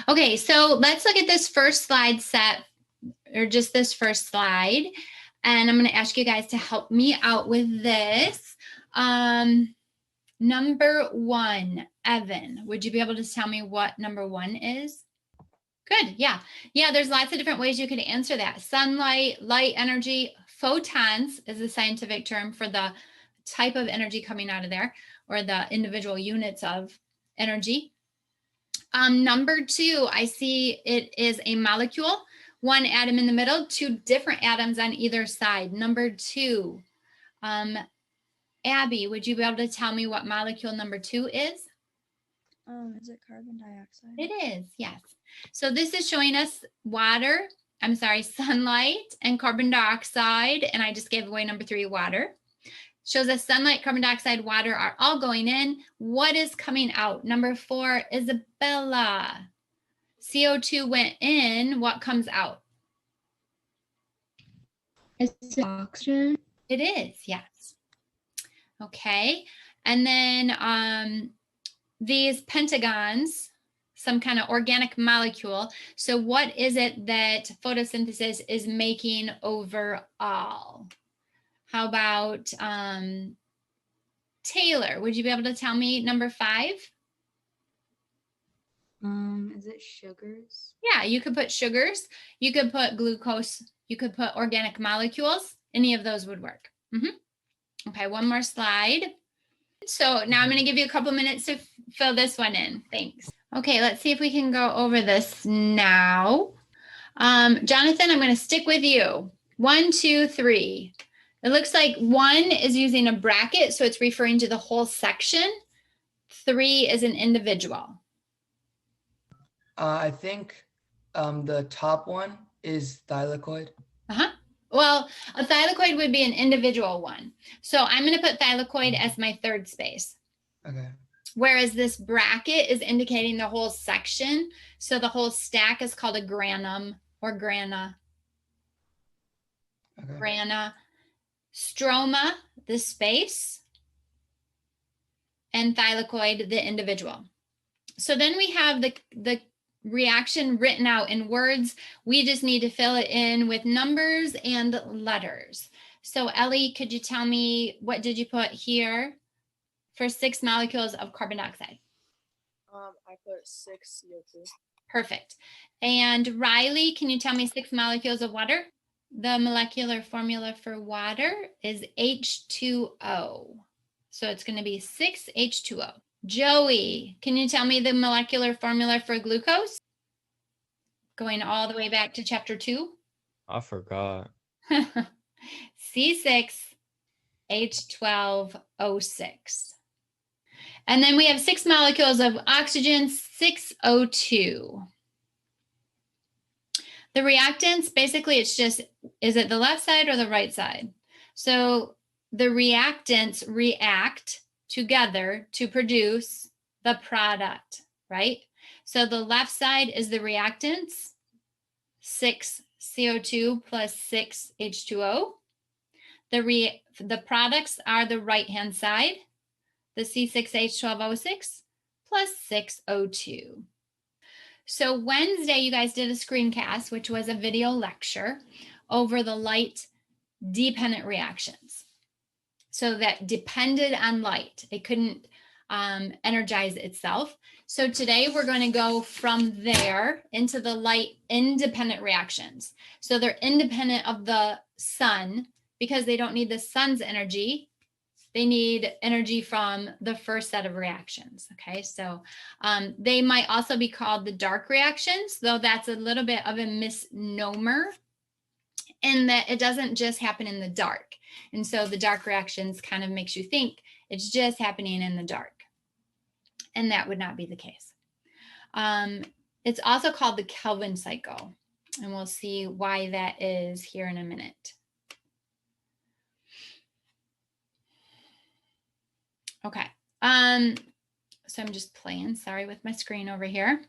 Okay, so let's look at this first slide set, or just this first slide. And I'm going to ask you guys to help me out with this. Number 1, Evan, would you be able to tell me what number 1 is? Good, yeah. Yeah, there's lots of different ways you could answer that. Sunlight, light energy, photons is the scientific term for the type of energy coming out of there, or the individual units of energy. Number 2, I see it is a molecule, 1 atom in the middle, 2 different atoms on either side. Number 2, Abby, would you be able to tell me what molecule number 2 is? Is it carbon dioxide? It is, yes. So this is showing us sunlight and carbon dioxide, and I just gave away number 3, water. Shows us sunlight, carbon dioxide, water are all going in. What is coming out? Number 4, Isabella. CO2 went in. What comes out? Is it oxygen? It is, yes. Okay. And then these pentagons, some kind of organic molecule. So what is it that photosynthesis is making overall? How about Taylor? Would you be able to tell me number 5? Is it sugars? Yeah, you could put sugars. You could put glucose. You could put organic molecules. Any of those would work. Okay, one more slide. So now I'm going to give you a couple minutes to fill this one in. Thanks. Okay, let's see if we can go over this now. Jonathan, I'm going to stick with you. 1, 2, 3. It looks like 1 is using a bracket, so it's referring to the whole section. 3 is an individual. I think the top one is thylakoid. Well, a thylakoid would be an individual one. So I'm going to put thylakoid as my 3rd space. Okay. Whereas this bracket is indicating the whole section. So the whole stack is called a granum or grana. Okay. Grana. Stroma, the space. And thylakoid, the individual. So then we have the reaction written out in words. We just need to fill it in with numbers and letters. So Ellie, could you tell me, what did you put here for 6 molecules of carbon dioxide? I put 6 CO2. Perfect. And Riley, can you tell me 6 molecules of water? The molecular formula for water is H2O. So it's going to be 6 H2O. Joey, can you tell me the molecular formula for glucose? Going all the way back to chapter 2. I C6H12O6. And then we have 6 molecules of oxygen, 6O2. The reactants, basically it's just, is it the left side or the right side? So the reactants react together to produce the product, right? So the left side is the reactants, 6 CO2 plus 6 H2O. The products are the right-hand side, the C6H12O6 plus 6O2. So Wednesday, you guys did a screencast, which was a video lecture over the light-dependent reactions. So that depended on light. It couldn't energize itself. So today we're going to go from there into the light-independent reactions. So they're independent of the sun because they don't need the sun's energy. They need energy from the first set of reactions. Okay, so they might also be called the dark reactions, though that's a little bit of a misnomer in that it doesn't just happen in the dark. And so the dark reactions kind of makes you think it's just happening in the dark. And that would not be the case. It's also called the Kelvin cycle. And we'll see why that is here in a minute. Okay, so I'm just playing, sorry, with my screen over here.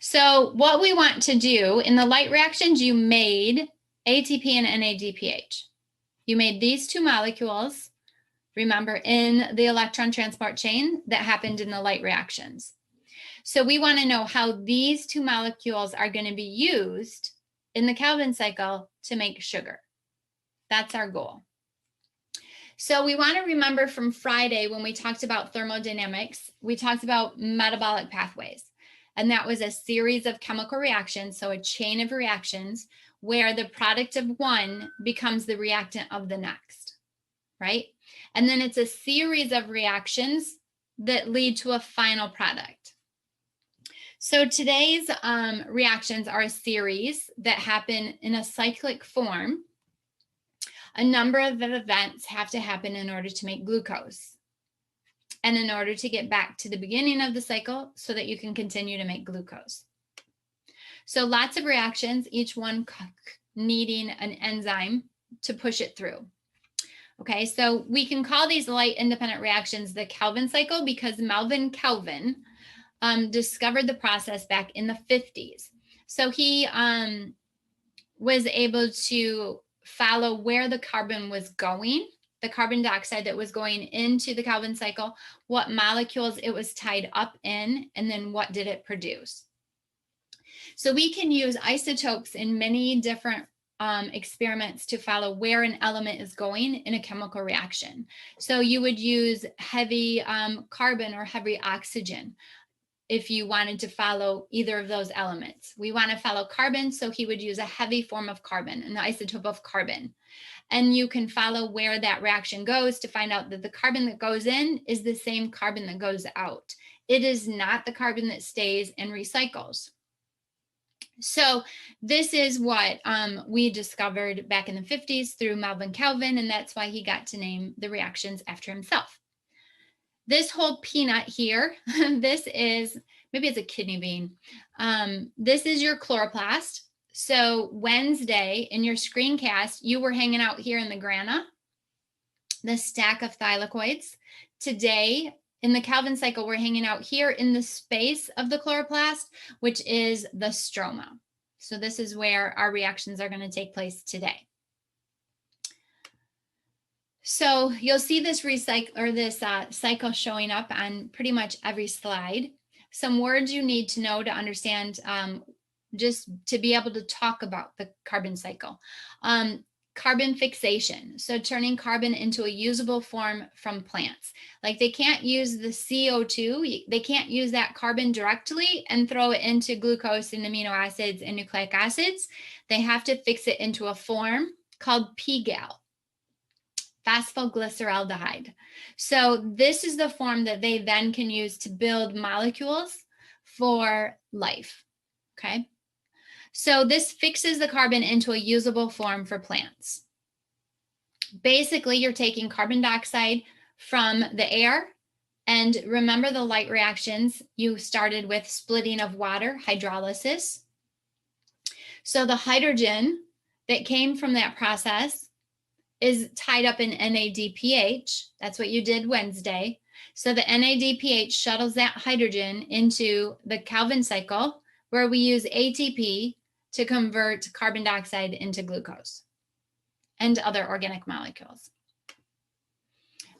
So what we want to do in the light reactions, you made ATP and NADPH. You made these 2 molecules, remember, in the electron transport chain that happened in the light reactions. So we want to know how these two molecules are going to be used in the Calvin cycle to make sugar. That's our goal. So we want to remember from Friday when we talked about thermodynamics, we talked about metabolic pathways. And that was a series of chemical reactions, so a chain of reactions where the product of one becomes the reactant of the next, right? And then it's a series of reactions that lead to a final product. So today's reactions are a series that happen in a cyclic form. A number of events have to happen in order to make glucose and in order to get back to the beginning of the cycle so that you can continue to make glucose. So lots of reactions, each one needing an enzyme to push it through. Okay, so we can call these light independent reactions the Calvin cycle because Melvin Calvin discovered the process back in the 50s. So he was able to follow where the carbon was going, the carbon dioxide that was going into the Calvin cycle, what molecules it was tied up in, and then what did it produce. So we can use isotopes in many different experiments to follow where an element is going in a chemical reaction. So you would use heavy carbon or heavy oxygen if you wanted to follow either of those elements. We want to follow carbon, so he would use a heavy form of carbon, an isotope of carbon. And you can follow where that reaction goes to find out that the carbon that goes in is the same carbon that goes out. It is not the carbon that stays and recycles. So this is what we discovered back in the 50s through Melvin Calvin, and that's why he got to name the reactions after himself. This whole peanut here, this is, maybe it's a kidney bean. This is your chloroplast. So Wednesday in your screencast, you were hanging out here in the grana, the stack of thylakoids. Today in the Calvin cycle, we're hanging out here in the space of the chloroplast, which is the stroma. So this is where our reactions are going to take place today. So you'll see this cycle showing up on pretty much every slide. Some words you need to know to understand, just to be able to talk about the carbon cycle. Carbon fixation, so turning carbon into a usable form from plants. Like they can't use the CO2, they can't use that carbon directly and throw it into glucose and amino acids and nucleic acids. They have to fix it into a form called PGAL. Phosphoglyceraldehyde. So this is the form that they then can use to build molecules for life, okay? So this fixes the carbon into a usable form for plants. Basically, you're taking carbon dioxide from the air, and remember the light reactions, you started with splitting of water, hydrolysis. So the hydrogen that came from that process is tied up in NADPH. That's what you did Wednesday. So the NADPH shuttles that hydrogen into the Calvin cycle, where we use ATP to convert carbon dioxide into glucose and other organic molecules.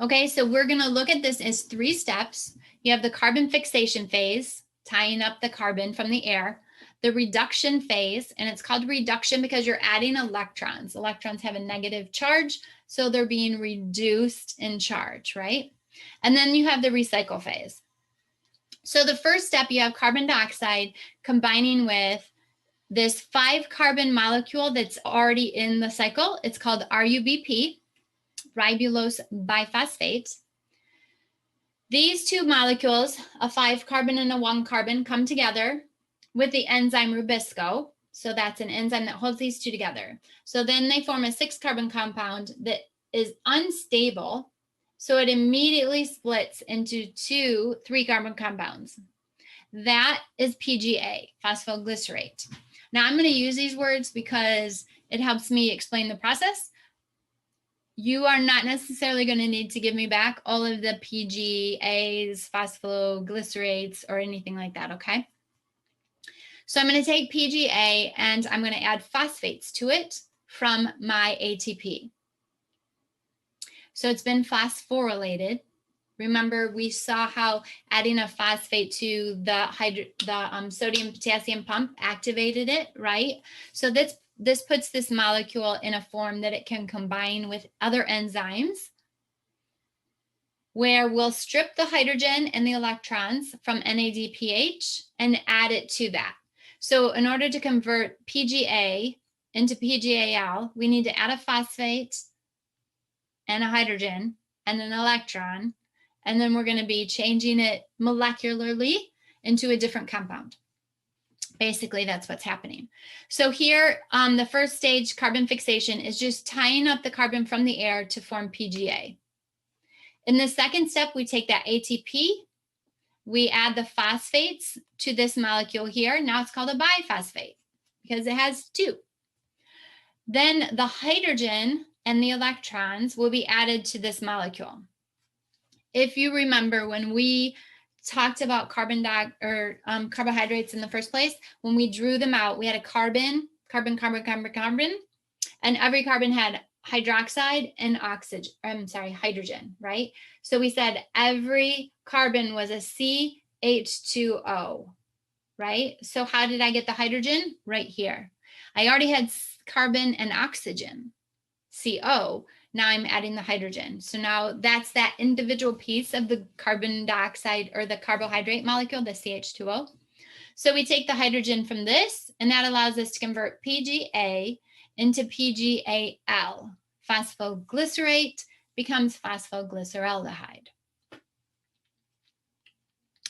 Okay, so we're going to look at this as 3 steps. You have the carbon fixation phase, tying up the carbon from the air. The reduction phase, and it's called reduction because you're adding electrons. Electrons have a negative charge, so they're being reduced in charge, right? And then you have the recycle phase. So the first step, you have carbon dioxide combining with this 5-carbon molecule that's already in the cycle. It's called RUBP, ribulose biphosphate. These 2 molecules, a 5-carbon and a 1-carbon, come together with the enzyme Rubisco. So that's an enzyme that holds these 2 together. So then they form a 6-carbon compound that is unstable. So it immediately splits into 2 3-carbon compounds. That is PGA, phosphoglycerate. Now I'm going to use these words because it helps me explain the process. You are not necessarily going to need to give me back all of the PGAs, phosphoglycerates, or anything like that, okay? So I'm going to take PGA and I'm going to add phosphates to it from my ATP. So it's been phosphorylated. Remember, we saw how adding a phosphate to the sodium potassium pump activated it, right? So this puts this molecule in a form that it can combine with other enzymes, where we'll strip the hydrogen and the electrons from NADPH and add it to that. So in order to convert PGA into PGAL, we need to add a phosphate and a hydrogen and an electron, and then we're going to be changing it molecularly into a different compound. Basically, that's what's happening. So here, the first stage, carbon fixation, is just tying up the carbon from the air to form PGA. In the second step, we take that ATP, we add the phosphates to this molecule here. Now it's called a biphosphate because it has two. Then the hydrogen and the electrons will be added to this molecule. If you remember, when we talked about carbohydrates in the first place, when we drew them out, we had a carbon, and every carbon had hydroxide and hydrogen, right? So we said every carbon was a CH2O, right? So how did I get the hydrogen? Right here. I already had carbon and oxygen, CO. Now I'm adding the hydrogen. So now that's that individual piece of the carbon dioxide or the carbohydrate molecule, the CH2O. So we take the hydrogen from this, and that allows us to convert PGA into PGAL. Phosphoglycerate becomes phosphoglyceraldehyde.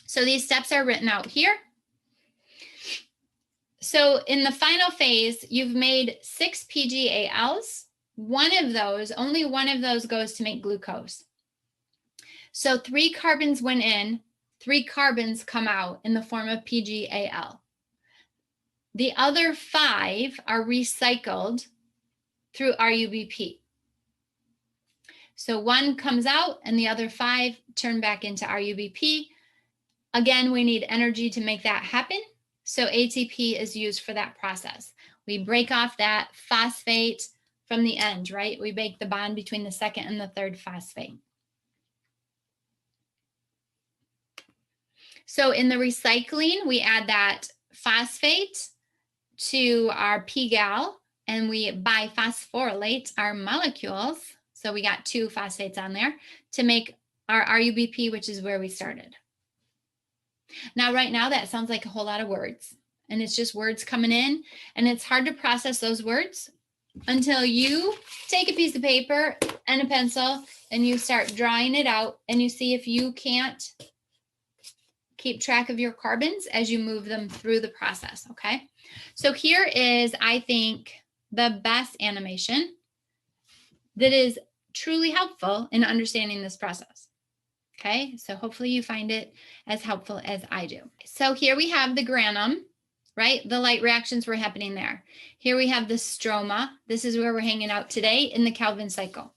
So these steps are written out here. So in the final phase, you've made 6 PGALs. Only one of those goes to make glucose. So 3 carbons went in, 3 carbons come out in the form of PGAL. The other 5 are recycled through RUBP. So 1 comes out and the other 5 turn back into RUBP. Again, we need energy to make that happen. So ATP is used for that process. We break off that phosphate from the end, right? We make the bond between the second and the third phosphate. So in the recycling, we add that phosphate to our PGAL, and we biphosphorylate our molecules. So we got 2 phosphates on there to make our RUBP, which is where we started. Now, right now, that sounds like a whole lot of words, and it's just words coming in, and it's hard to process those words until you take a piece of paper and a pencil and you start drawing it out, and you see if you can't keep track of your carbons as you move them through the process, okay? So here is, I think, the best animation that is truly helpful in understanding this process. Okay, so hopefully you find it as helpful as I do. So here we have the granum, right? The light reactions were happening there. Here we have the stroma. This is where we're hanging out today in the Calvin cycle.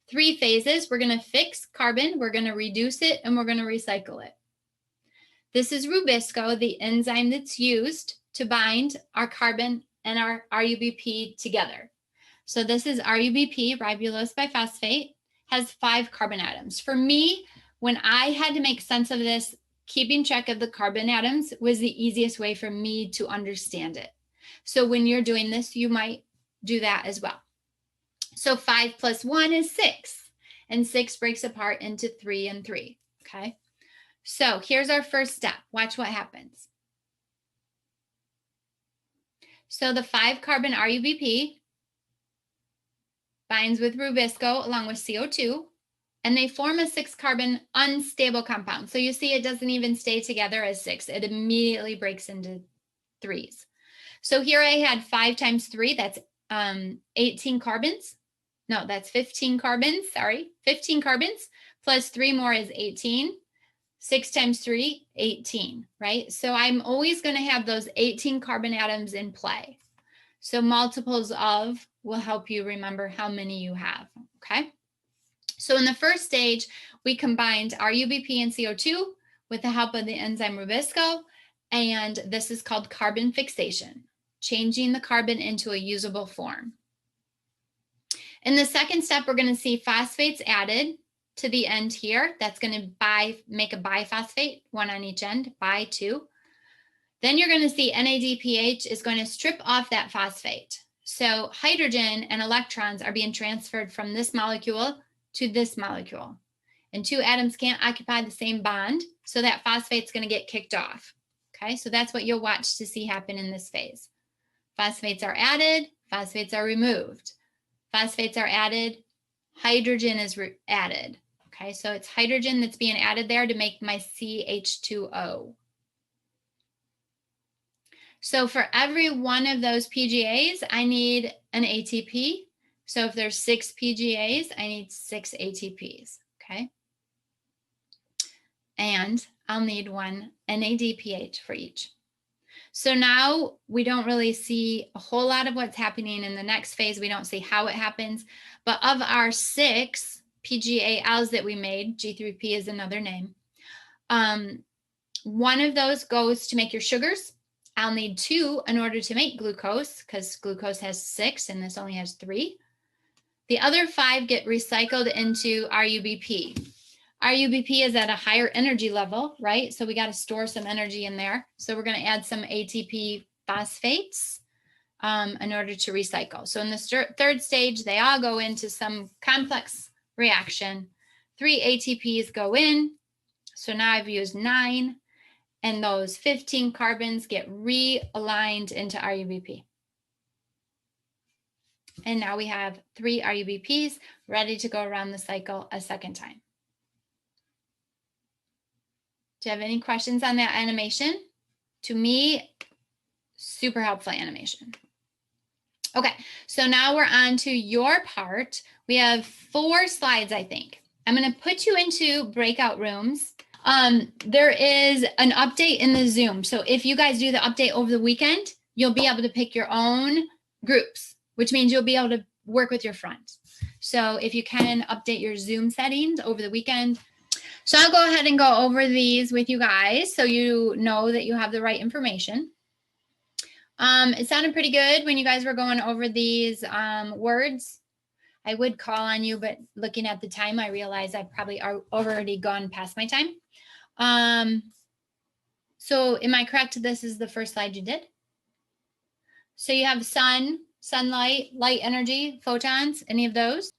3 phases. We're going to fix carbon, we're going to reduce it, and we're going to recycle it. This is Rubisco, the enzyme that's used to bind our carbon and our RUBP together. So this is RUBP, ribulose biphosphate, has 5 carbon atoms. For me, when I had to make sense of this, keeping track of the carbon atoms was the easiest way for me to understand it. So when you're doing this, you might do that as well. So 5 plus 1 is 6, and 6 breaks apart into 3 and 3, okay? So here's our first step. Watch what happens. So the 5 carbon RUBP binds with Rubisco along with CO2, and they form a 6 carbon unstable compound. So you see it doesn't even stay together as 6. It immediately breaks into 3s. So here I had 5 times 3, that's 18 carbons. No, that's 15 carbons, sorry. 15 carbons plus 3 more is 18. 6 times 3, 18, right? So I'm always going to have those 18 carbon atoms in play. So multiples of will help you remember how many you have, okay? So in the first stage, we combined RUBP and CO2 with the help of the enzyme Rubisco, and this is called carbon fixation, changing the carbon into a usable form. In the second step, we're going to see phosphates added to the end here. That's going to make a biphosphate, one on each end, bi 2. Then you're going to see NADPH is going to strip off that phosphate. So hydrogen and electrons are being transferred from this molecule to this molecule. And 2 atoms can't occupy the same bond, so that phosphate's going to get kicked off. Okay, so that's what you'll watch to see happen in this phase. Phosphates are added, phosphates are removed. Phosphates are added, hydrogen is added. Okay, so it's hydrogen that's being added there to make my CH2O. So for every one of those PGAs, I need an ATP. So if there's 6 PGAs, I need 6 ATPs, okay? And I'll need 1 NADPH for each. So now we don't really see a whole lot of what's happening in the next phase. We don't see how it happens. But of our 6 PGALs that we made, G3P is another name, one of those goes to make your sugars. I'll need 2 in order to make glucose, because glucose has 6 and this only has 3. The other 5 get recycled into RUBP. RUBP is at a higher energy level, right? So we got to store some energy in there. So we're going to add some ATP phosphates in order to recycle. So in the third stage, they all go into some complex reaction. 3 ATPs go in. So now I've used 9. And those 15 carbons get realigned into RUBP. And now we have 3 RUBPs ready to go around the cycle a second time. Do you have any questions on that animation? To me, super helpful animation. Okay, so now we're on to your part. We have 4 slides, I think. I'm going to put you into breakout rooms. There is an update in the Zoom. So if you guys do the update over the weekend, you'll be able to pick your own groups, which means you'll be able to work with your friends. So if you can update your Zoom settings over the weekend. So I'll go ahead and go over these with you guys so you know that you have the right information. It sounded pretty good when you guys were going over these words. I would call on you, but looking at the time, I realized I probably already gone past my time. So am I correct? This is the first slide you did. So you have sunlight, light energy, photons, any of those.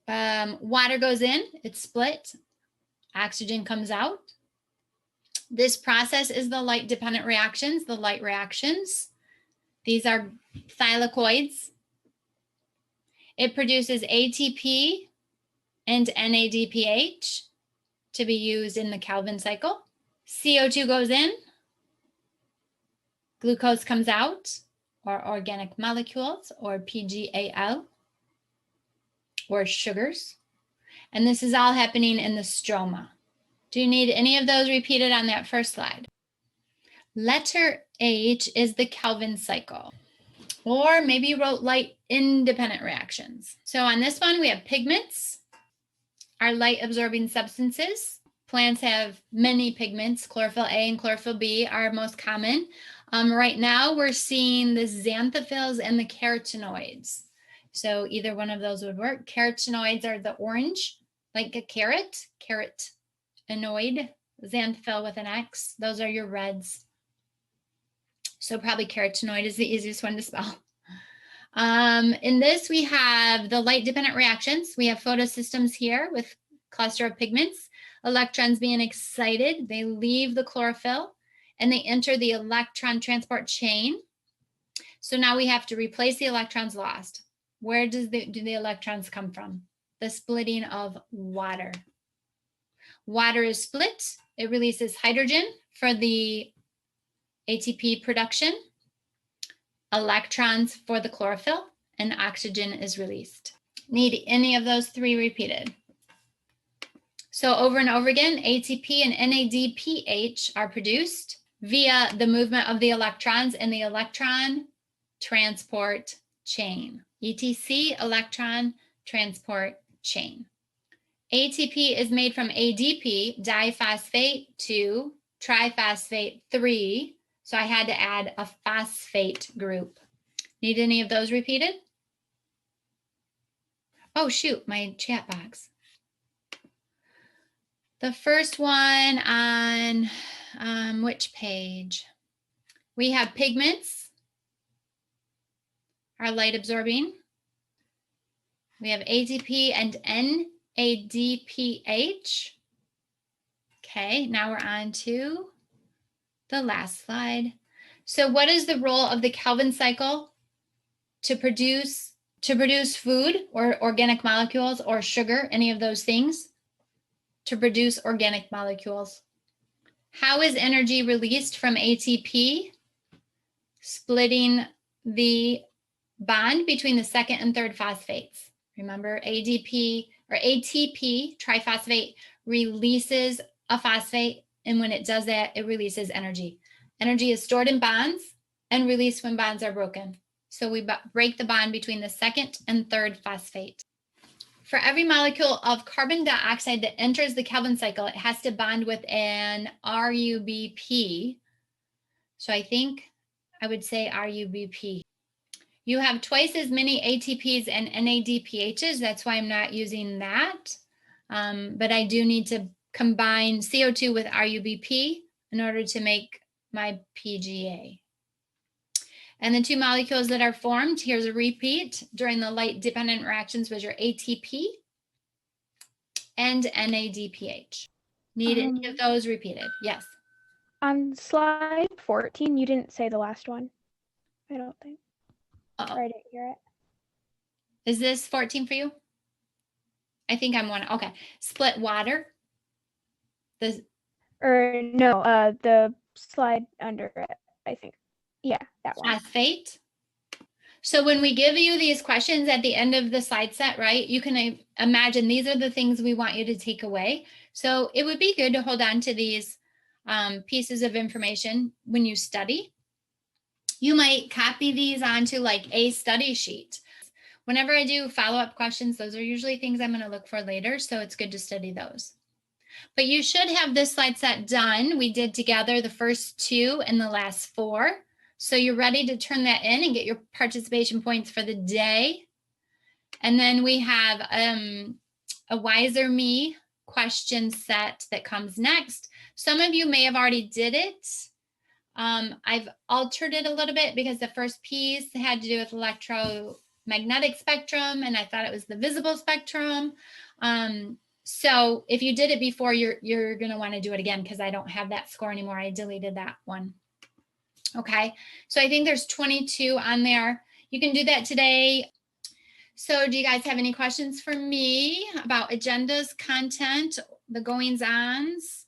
Water goes in, it's split. Oxygen comes out. This process is the light dependent reactions, the light reactions. These are thylakoids. It produces ATP and NADPH to be used in the Calvin cycle. CO2 goes in, glucose comes out, or organic molecules, or PGAL, or sugars. And this is all happening in the stroma. Do you need any of those repeated on that first slide? Letter H is the Calvin cycle. Or maybe you wrote light independent reactions. So on this one, we have pigments, our light absorbing substances. Plants have many pigments. Chlorophyll A and chlorophyll B are most common. Right now, we're seeing the xanthophylls and the carotenoids. So either one of those would work. Carotenoids are the orange, like a carrot, carotenoid, xanthophyll with an X. Those are your reds. So probably carotenoid is the easiest one to spell. In this, we have the light dependent reactions. We have photosystems here with cluster of pigments. Electrons being excited, they leave the chlorophyll and they enter the electron transport chain. So now we have to replace the electrons lost. Where do the electrons come from? The splitting of water. Water is split. It releases hydrogen for the ATP production, electrons for the chlorophyll, and oxygen is released. Need any of those 3 repeated. So over and over again, ATP and NADPH are produced via the movement of the electrons in the electron transport chain. ETC, electron transport chain. ATP is made from ADP, diphosphate, 2, triphosphate, 3. So I had to add a phosphate group. Need any of those repeated? Oh, shoot, my chat box. The first one on which page? We have pigments are light absorbing. We have ATP and NADPH. Okay, now we're on to the last slide. So what is the role of the Calvin cycle to produce food or organic molecules or sugar, any of those things? To produce organic molecules. How is energy released from ATP? Splitting the bond between the second and third phosphates. Remember, ADP or ATP, triphosphate, releases a phosphate, and when it does that, it releases energy. Energy is stored in bonds and released when bonds are broken. So we break the bond between the second and third phosphate. For every molecule of carbon dioxide that enters the Calvin cycle, it has to bond with an RUBP. So I think I would say RUBP. You have twice as many ATPs and NADPHs. That's why I'm not using that. But I do need to combine CO2 with RUBP in order to make my PGA. And the two molecules that are formed, here's a repeat. During the light-dependent reactions was your ATP and NADPH. Need any of those repeated? Yes. On slide 14, you didn't say the last one. I don't think. Uh-oh. Or I didn't hear it. Is this 14 for you? I think I'm one. Okay. Split water. Or no, the slide under it, I think. Yeah, that one. Phosphate. So when we give you these questions at the end of the slide set, right, you can imagine these are the things we want you to take away. So it would be good to hold on to these pieces of information when you study. You might copy these onto like a study sheet. Whenever I do follow-up questions, those are usually things I'm going to look for later. So it's good to study those. But you should have this slide set done. We did together the first two and the last four. So you're ready to turn that in and get your participation points for the day. And then we have a Wiser Me question set that comes next. Some of you may have already did it. I've altered it a little bit because the first piece had to do with electromagnetic spectrum, and I thought it was the visible spectrum. So if you did it before, you're going to want to do it again because I don't have that score anymore. I deleted that one. Okay, so I think there's 22 on there. You can do that today. So do you guys have any questions for me about agendas, content, the goings-ons?